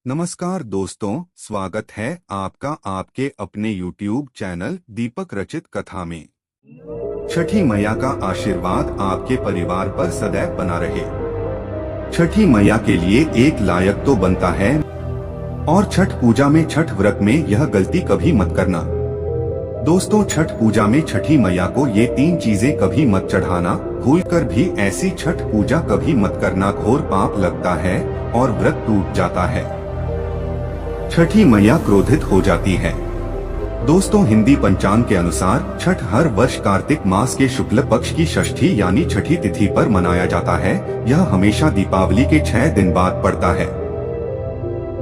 नमस्कार दोस्तों, स्वागत है आपका आपके अपने YouTube चैनल दीपक रचित कथा में। छठी मैया का आशीर्वाद आपके परिवार पर सदैव बना रहे। छठी मैया के लिए एक लायक तो बनता है, और छठ पूजा में छठ व्रत में यह गलती कभी मत करना। दोस्तों, छठ पूजा में छठी मैया को ये 3 चीजें कभी मत चढ़ाना। भूलकर भी ऐसी छठ पूजा कभी मत करना, घोर पाप लगता है और व्रत टूट जाता है। छठी मैया क्रोधित हो जाती है। दोस्तों, हिंदी पंचांग के अनुसार छठ हर वर्ष कार्तिक मास के शुक्ल पक्ष की षष्ठी यानी छठी तिथि पर मनाया जाता है। यह हमेशा दीपावली के 6 दिन बाद पड़ता है,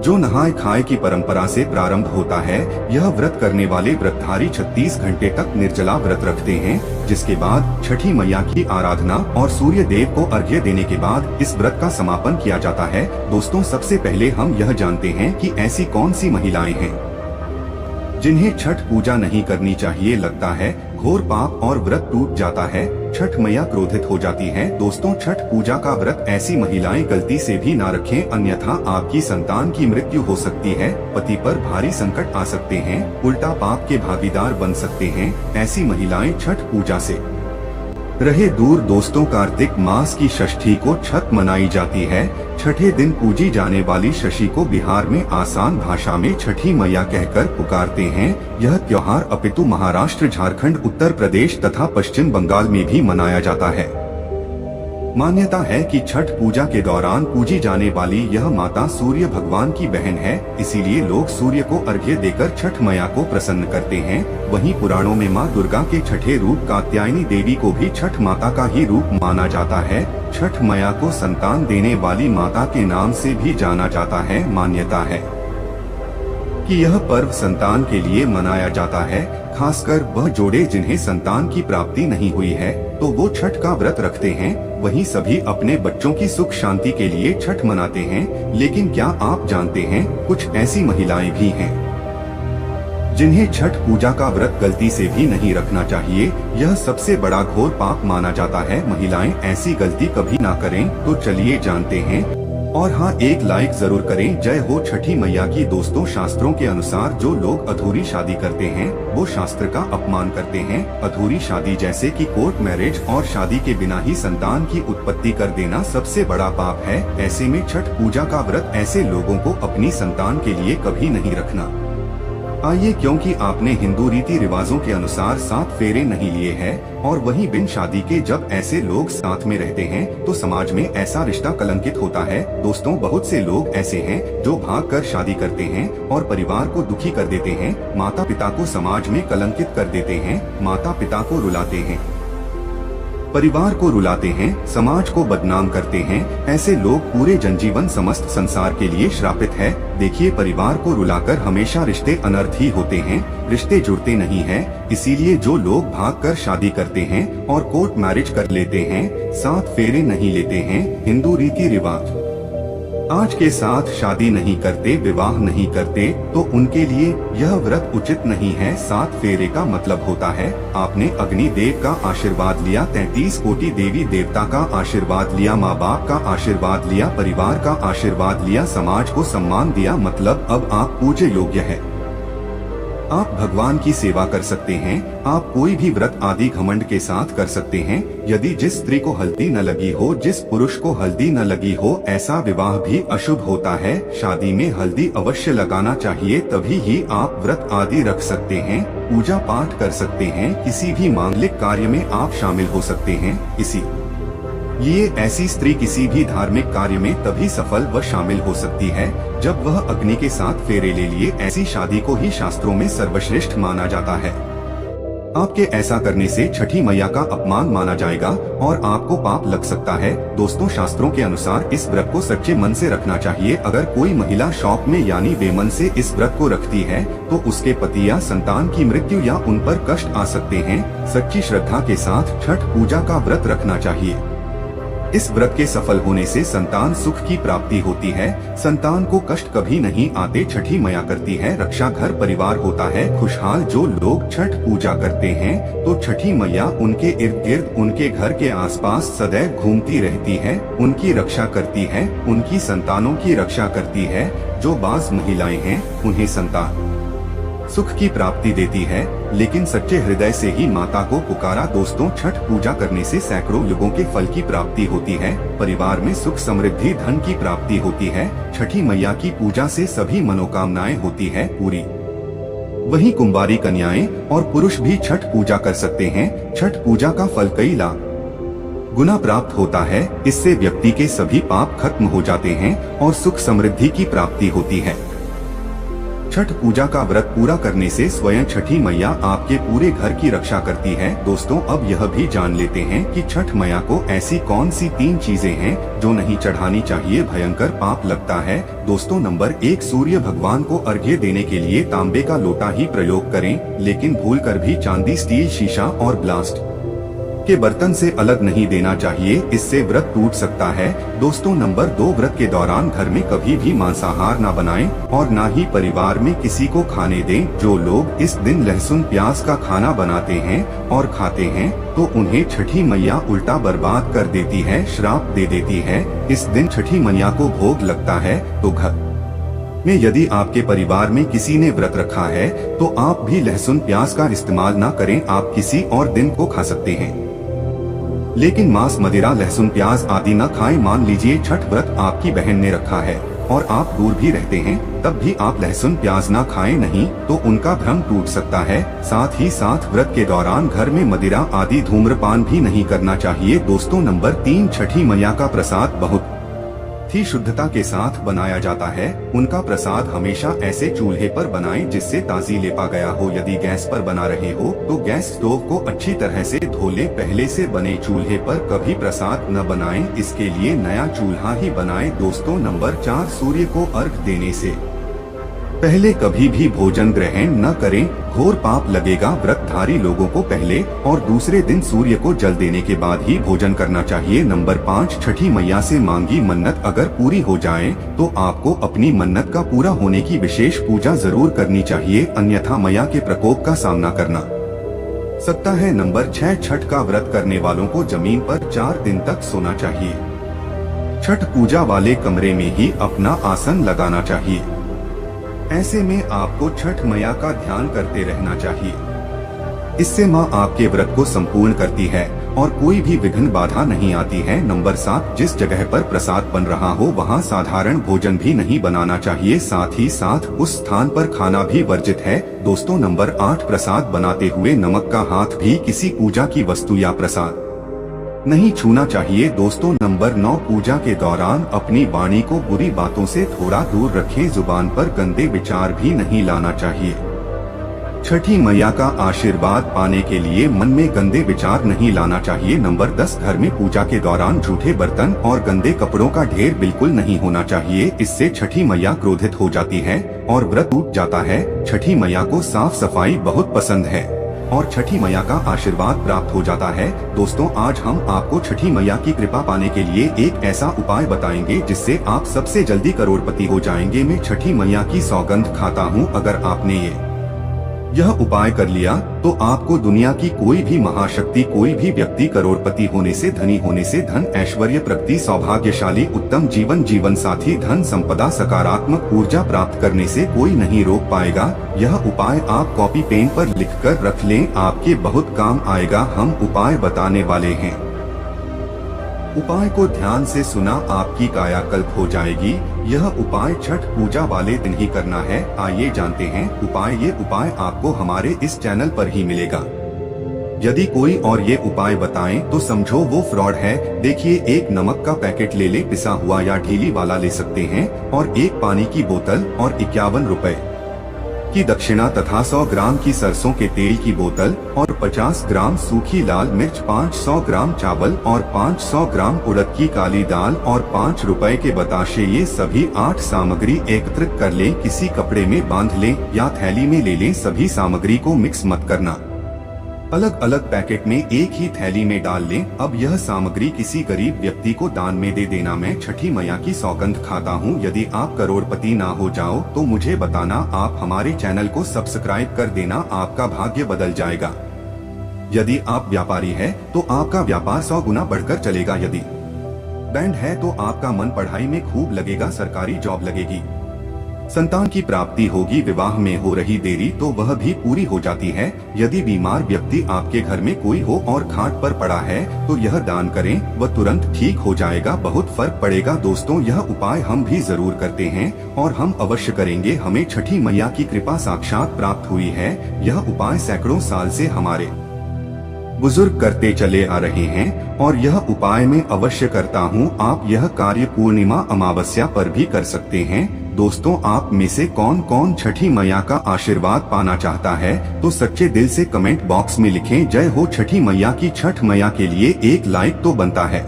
जो नहाय खाए की परंपरा से प्रारंभ होता है। यह व्रत करने वाले व्रतधारी 36 घंटे तक निर्जला व्रत रखते हैं, जिसके बाद छठी मैया की आराधना और सूर्य देव को अर्घ्य देने के बाद इस व्रत का समापन किया जाता है। दोस्तों, सबसे पहले हम यह जानते हैं कि ऐसी कौन सी महिलाएं हैं जिन्हें छठ पूजा नहीं करनी चाहिए। लगता है घोर पाप और व्रत टूट जाता है, छठ मैया क्रोधित हो जाती है। दोस्तों, छठ पूजा का व्रत ऐसी महिलाएं गलती से भी ना रखें, अन्यथा आपकी संतान की मृत्यु हो सकती है, पति पर भारी संकट आ सकते हैं, उल्टा पाप के भागीदार बन सकते हैं। ऐसी महिलाएं छठ पूजा से रहे दूर। दोस्तों, कार्तिक मास की षष्ठी को छठ मनाई जाती है। छठे दिन पूजी जाने वाली शशि को बिहार में आसान भाषा में छठी मैया कहकर पुकारते हैं। यह त्योहार अपितु महाराष्ट्र, झारखंड, उत्तर प्रदेश तथा पश्चिम बंगाल में भी मनाया जाता है। मान्यता है कि छठ पूजा के दौरान पूजी जाने वाली यह माता सूर्य भगवान की बहन है, इसीलिए लोग सूर्य को अर्घ्य देकर छठ मैया को प्रसन्न करते हैं। वहीं पुराणों में मां दुर्गा के छठे रूप कात्यायनी देवी को भी छठ माता का ही रूप माना जाता है। छठ मैया को संतान देने वाली माता के नाम से भी जाना जाता है। मान्यता है कि यह पर्व संतान के लिए मनाया जाता है, खासकर वह जोड़े जिन्हें संतान की प्राप्ति नहीं हुई है तो वो छठ का व्रत रखते हैं। वहीं सभी अपने बच्चों की सुख शांति के लिए छठ मनाते हैं। लेकिन क्या आप जानते हैं, कुछ ऐसी महिलाएं भी हैं जिन्हें छठ पूजा का व्रत गलती से भी नहीं रखना चाहिए। यह सबसे बड़ा घोर पाप माना जाता है। महिलाएं ऐसी गलती कभी ना करें। तो चलिए जानते हैं, और हाँ, एक लाइक जरूर करें। जय हो छठी मैया की। दोस्तों, शास्त्रों के अनुसार जो लोग अधूरी शादी करते हैं वो शास्त्र का अपमान करते हैं। अधूरी शादी जैसे कि कोर्ट मैरिज और शादी के बिना ही संतान की उत्पत्ति कर देना सबसे बड़ा पाप है। ऐसे में छठ पूजा का व्रत ऐसे लोगों को अपनी संतान के लिए कभी नहीं रखना आइए, क्योंकि आपने हिंदू रीति रिवाजों के अनुसार 7 फेरे नहीं लिए हैं, और वहीं बिन शादी के जब ऐसे लोग साथ में रहते हैं तो समाज में ऐसा रिश्ता कलंकित होता है। दोस्तों, बहुत से लोग ऐसे हैं जो भागकर शादी करते हैं और परिवार को दुखी कर देते हैं, माता पिता को समाज में कलंकित कर देते हैं, माता पिता को रुलाते हैं, परिवार को रुलाते हैं, समाज को बदनाम करते हैं। ऐसे लोग पूरे जनजीवन समस्त संसार के लिए श्रापित है। देखिए, परिवार को रुलाकर हमेशा रिश्ते अनर्थ ही होते हैं, रिश्ते जुड़ते नहीं हैं। इसीलिए जो लोग भागकर शादी करते हैं और कोर्ट मैरिज कर लेते हैं, 7 फेरे नहीं लेते हैं, हिंदू रीति रिवाज आज के साथ शादी नहीं करते, विवाह नहीं करते, तो उनके लिए यह व्रत उचित नहीं है। 7 फेरे का मतलब होता है आपने अग्नि देव का आशीर्वाद लिया, 33 कोटि देवी देवता का आशीर्वाद लिया, माँ बाप का आशीर्वाद लिया, परिवार का आशीर्वाद लिया, समाज को सम्मान दिया, मतलब अब आप पूज्य योग्य है। आप भगवान की सेवा कर सकते हैं। आप कोई भी व्रत आदि घमंड के साथ कर सकते हैं। यदि जिस स्त्री को हल्दी न लगी हो, जिस पुरुष को हल्दी न लगी हो, ऐसा विवाह भी अशुभ होता है। शादी में हल्दी अवश्य लगाना चाहिए, तभी ही आप व्रत आदि रख सकते हैं, पूजा पाठ कर सकते हैं, किसी भी मांगलिक कार्य में आप शामिल हो सकते हैं। ये ऐसी स्त्री किसी भी धार्मिक कार्य में तभी सफल व शामिल हो सकती है जब वह अग्नि के साथ फेरे ले लिए। ऐसी शादी को ही शास्त्रों में सर्वश्रेष्ठ माना जाता है। आपके ऐसा करने से छठी मैया का अपमान माना जाएगा और आपको पाप लग सकता है। दोस्तों, शास्त्रों के अनुसार इस व्रत को सच्चे मन से रखना चाहिए। अगर कोई महिला शौक में यानी बेमन से इस व्रत को रखती है तो उसके पति या संतान की मृत्यु या उन पर कष्ट आ सकते हैं। सच्ची श्रद्धा के साथ छठ पूजा का व्रत रखना चाहिए। इस व्रत के सफल होने से संतान सुख की प्राप्ति होती है, संतान को कष्ट कभी नहीं आते। छठी मैया करती है रक्षा, घर परिवार होता है खुशहाल। जो लोग छठ पूजा करते हैं तो छठी मैया उनके इर्द गिर्द, उनके घर के आसपास सदैव घूमती रहती है, उनकी रक्षा करती है, उनकी संतानों की रक्षा करती है। जो बाज महिलाएं हैं उन्हें संतान सुख की प्राप्ति देती है, लेकिन सच्चे हृदय से ही माता को पुकारा। दोस्तों, छठ पूजा करने से सैकड़ों युगों के फल की प्राप्ति होती है, परिवार में सुख समृद्धि धन की प्राप्ति होती है। छठी मैया की पूजा से सभी मनोकामनाएं होती है पूरी। वहीं कुंवारी कन्याएं और पुरुष भी छठ पूजा कर सकते हैं। छठ पूजा का फल कई लाख गुना प्राप्त होता है। इससे व्यक्ति के सभी पाप खत्म हो जाते हैं और सुख समृद्धि की प्राप्ति होती है। छठ पूजा का व्रत पूरा करने से स्वयं छठी मैया आपके पूरे घर की रक्षा करती है। दोस्तों, अब यह भी जान लेते हैं कि छठ मैया को ऐसी कौन सी 3 चीजें हैं जो नहीं चढ़ानी चाहिए, भयंकर पाप लगता है। दोस्तों, नंबर 1, सूर्य भगवान को अर्घ्य देने के लिए तांबे का लोटा ही प्रयोग करें, लेकिन भूलकर भी चांदी, स्टील, शीशा और ब्लास्ट के बर्तन से अलग नहीं देना चाहिए, इससे व्रत टूट सकता है। दोस्तों, नंबर 2, व्रत के दौरान घर में कभी भी मांसाहार न बनाएं और न ही परिवार में किसी को खाने दें। जो लोग इस दिन लहसुन प्याज का खाना बनाते हैं और खाते हैं तो उन्हें छठी मैया उल्टा बर्बाद कर देती है, श्राप दे देती है। इस दिन छठी मैया को भोग लगता है, तो घर में यदि आपके परिवार में किसी ने व्रत रखा है तो आप भी लहसुन प्याज का इस्तेमाल न करें, आप किसी और दिन को खा सकते हैं, लेकिन मांस, मदिरा, लहसुन प्याज आदि न खाएं। मान लीजिए छठ व्रत आपकी बहन ने रखा है और आप दूर भी रहते हैं, तब भी आप लहसुन प्याज न खाएं, नहीं तो उनका भ्रम टूट सकता है। साथ ही साथ व्रत के दौरान घर में मदिरा आदि धूम्रपान भी नहीं करना चाहिए। दोस्तों, नंबर 3, छठी मैया का प्रसाद बहुत ही शुद्धता के साथ बनाया जाता है। उनका प्रसाद हमेशा ऐसे चूल्हे पर बनाएं जिससे ताजी लेपा गया हो। यदि गैस पर बना रहे हो तो गैस स्टोव को अच्छी तरह से धो लें। पहले से बने चूल्हे पर कभी प्रसाद न बनाएं, इसके लिए नया चूल्हा ही बनाएं। दोस्तों, नंबर 4, सूर्य को अर्घ देने से पहले कभी भी भोजन ग्रहण न करें, घोर पाप लगेगा। व्रतधारी लोगों को पहले और दूसरे दिन सूर्य को जल देने के बाद ही भोजन करना चाहिए। नंबर 5, छठी मैया से मांगी मन्नत अगर पूरी हो जाए तो आपको अपनी मन्नत का पूरा होने की विशेष पूजा जरूर करनी चाहिए, अन्यथा मैया के प्रकोप का सामना करना सकता है। नंबर 6, छठ का व्रत करने वालों को जमीन पर 4 दिन तक सोना चाहिए। छठ पूजा वाले कमरे में ही अपना आसन लगाना चाहिए। ऐसे में आपको छठ मैया का ध्यान करते रहना चाहिए, इससे माँ आपके व्रत को संपूर्ण करती है और कोई भी विघ्न बाधा नहीं आती है। नंबर 7, जिस जगह पर प्रसाद बन रहा हो वहाँ साधारण भोजन भी नहीं बनाना चाहिए, साथ ही साथ उस स्थान पर खाना भी वर्जित है। दोस्तों, नंबर 8, प्रसाद बनाते हुए नमक का हाथ भी किसी पूजा की वस्तु या प्रसाद नहीं छूना चाहिए। दोस्तों, नंबर 9, पूजा के दौरान अपनी वाणी को बुरी बातों से थोड़ा दूर रखें, जुबान पर गंदे विचार भी नहीं लाना चाहिए। छठी मैया का आशीर्वाद पाने के लिए मन में गंदे विचार नहीं लाना चाहिए। नंबर 10, घर में पूजा के दौरान झूठे बर्तन और गंदे कपड़ों का ढेर बिल्कुल नहीं होना चाहिए, इससे छठी मैया क्रोधित हो जाती है और व्रत टूट जाता है। छठी मैया को साफ सफाई बहुत पसंद है और छठी मैया का आशीर्वाद प्राप्त हो जाता है। दोस्तों, आज हम आपको छठी मैया की कृपा पाने के लिए एक ऐसा उपाय बताएंगे जिससे आप सबसे जल्दी करोड़पति हो जाएंगे। मैं छठी मैया की सौगंध खाता हूँ, अगर आपने यह उपाय कर लिया तो आपको दुनिया की कोई भी महाशक्ति, कोई भी व्यक्ति करोड़पति होने से, धनी होने से, धन ऐश्वर्य प्रगति, सौभाग्यशाली, उत्तम जीवन, जीवन साथी, धन संपदा, सकारात्मक ऊर्जा प्राप्त करने से कोई नहीं रोक पाएगा। यह उपाय आप कॉपी पेन पर लिखकर रख लें, आपके बहुत काम आएगा। हम उपाय बताने वाले हैं, उपाय को ध्यान से सुना, आपकी कायाकल्प हो जाएगी। यह उपाय छठ पूजा वाले दिन ही करना है। आइए जानते हैं उपाय। ये उपाय आपको हमारे इस चैनल पर ही मिलेगा। यदि कोई और ये उपाय बताएं तो समझो वो फ्रॉड है। देखिए, एक नमक का पैकेट ले ले, पिसा हुआ या ढीली वाला ले सकते हैं, और एक पानी की बोतल और 51 रुपए की दक्षिणा तथा 100 ग्राम की सरसों के तेल की बोतल और 50 ग्राम सूखी लाल मिर्च, 500 ग्राम चावल और 500 ग्राम उड़द की काली दाल और 5 रुपए के बताशे। ये सभी 8 सामग्री एकत्रित कर लें, किसी कपड़े में बांध लें या थैली में ले लें। सभी सामग्री को मिक्स मत करना, अलग अलग पैकेट में एक ही थैली में डाल लें। अब यह सामग्री किसी गरीब व्यक्ति को दान में दे देना। मैं छठी मैया की सौगंध खाता हूँ, यदि आप करोड़पति ना हो जाओ तो मुझे बताना। आप हमारे चैनल को सब्सक्राइब कर देना, आपका भाग्य बदल जाएगा। यदि आप व्यापारी है तो आपका व्यापार 100 गुना बढ़कर चलेगा। यदि बैंड है तो आपका मन पढ़ाई में खूब लगेगा, सरकारी जॉब लगेगी। संतान की प्राप्ति होगी, विवाह में हो रही देरी तो वह भी पूरी हो जाती है। यदि बीमार व्यक्ति आपके घर में कोई हो और खाट पर पड़ा है तो यह दान करें, वह तुरंत ठीक हो जाएगा, बहुत फर्क पड़ेगा। दोस्तों, यह उपाय हम भी जरूर करते हैं और हम अवश्य करेंगे। हमें छठी मैया की कृपा साक्षात प्राप्त हुई है। यह उपाय सैकड़ों साल से हमारे बुजुर्ग करते चले आ रहे हैं और यह उपाय मैं अवश्य करता हूँ। आप यह कार्य पूर्णिमा अमावस्या पर भी कर सकते हैं। दोस्तों, आप में से कौन कौन छठी मैया का आशीर्वाद पाना चाहता है तो सच्चे दिल से कमेंट बॉक्स में लिखें जय हो छठी मैया की। छठ मैया के लिए एक लाइक तो बनता है।